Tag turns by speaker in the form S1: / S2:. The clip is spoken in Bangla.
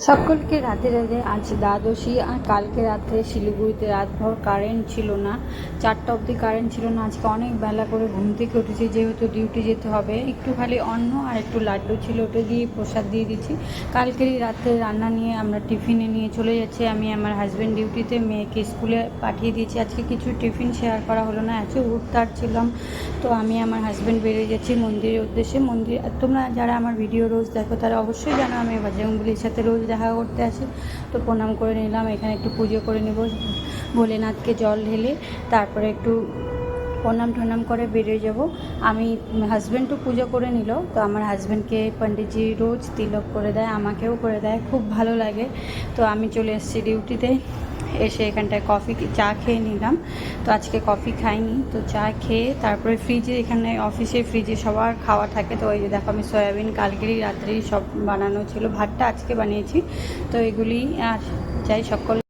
S1: সকলকে রাতে রাতে আজ দ্বাদশী। আর কালকে রাত্রে শিলিগুড়িতে রাতভর কারেন্ট ছিল না, 4টা অবধি কারেন্ট ছিল না। আজকে অনেক বেলা করে ঘুম থেকে উঠেছি, যেহেতু ডিউটি যেতে হবে। একটু খালি অন্ন আর একটু লাড্ডু ছিল, ওটা দিয়ে প্রসাদ দিয়ে দিচ্ছি। কালকেরই রাত্রে রান্না নিয়ে আমরা টিফিনে নিয়ে চলে যাচ্ছি। আমি আমার হাজব্যান্ড ডিউটিতে, মেয়েকে স্কুলে পাঠিয়ে দিয়েছি। আজকে কিছু টিফিন শেয়ার করা হলো না, এত উঠতার ছিলাম। তো আমি আমার হাজব্যান্ড বেরিয়ে যাচ্ছি মন্দিরের উদ্দেশ্যে। মন্দির, তোমরা যারা আমার ভিডিও রোজ দেখো তারা অবশ্যই জানো আমি বজরংবলীর সাথে রোজ দেখা করতে আসি। তো প্রণাম করে নিলাম, এখানে একটু পুজো করে নেব, ভোলেনাথকে জল ঢেলে তারপরে একটু প্রণাম টনাম করে বেরিয়ে যাব। আমি হাজব্যান্ডও পুজো করে নিল। তো আমার হাজব্যান্ডকে পণ্ডিতজি রোজ তিলক করে দেয়, আমাকেও করে দেয়, খুব ভালো লাগে। তো আমি চলে এসেছি ডিউটিতে, এসে এখানটায় চা খেয়ে নিলাম। তো আজকে কফি খাইনি, তো চা খেয়ে তারপরে ফ্রিজে, এখানে অফিসে ফ্রিজে সবার খাওয়া থাকে। তো ওই যে দেখো, আমি সয়াবিন কালকেরই রাত্রেই সব বানানো ছিল, ভাতটা আজকে বানিয়েছি। তো এগুলি আর যাই সকল